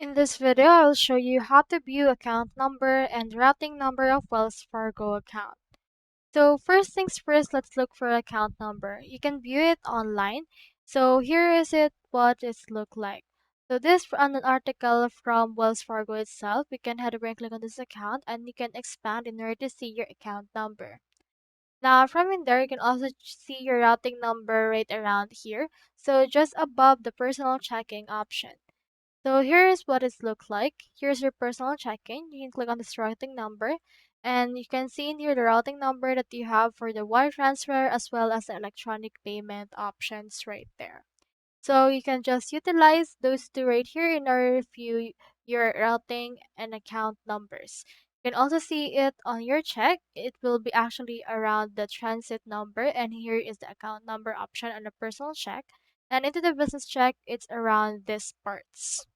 In this video, I'll show you how to view account number and routing number of Wells Fargo account. So first things first, let's look for account number. You can view it online. So here is it, what it look like. So this from an article from Wells Fargo itself. You can head over and click on this account and you can expand in order to see your account number. Now from in there, you can also see your routing number right around here. So just above the personal checking option. So here is what it looks like. Here's your personal check-in. You can click on this routing number and you can see in here the routing number that you have for the wire transfer as well as the electronic payment options right there. So you can just utilize those two right here in order to view your routing and account numbers. You can also see it on your check. It will be actually around the transit number, and here is the account number option on the personal check. And into the business check, it's around these parts.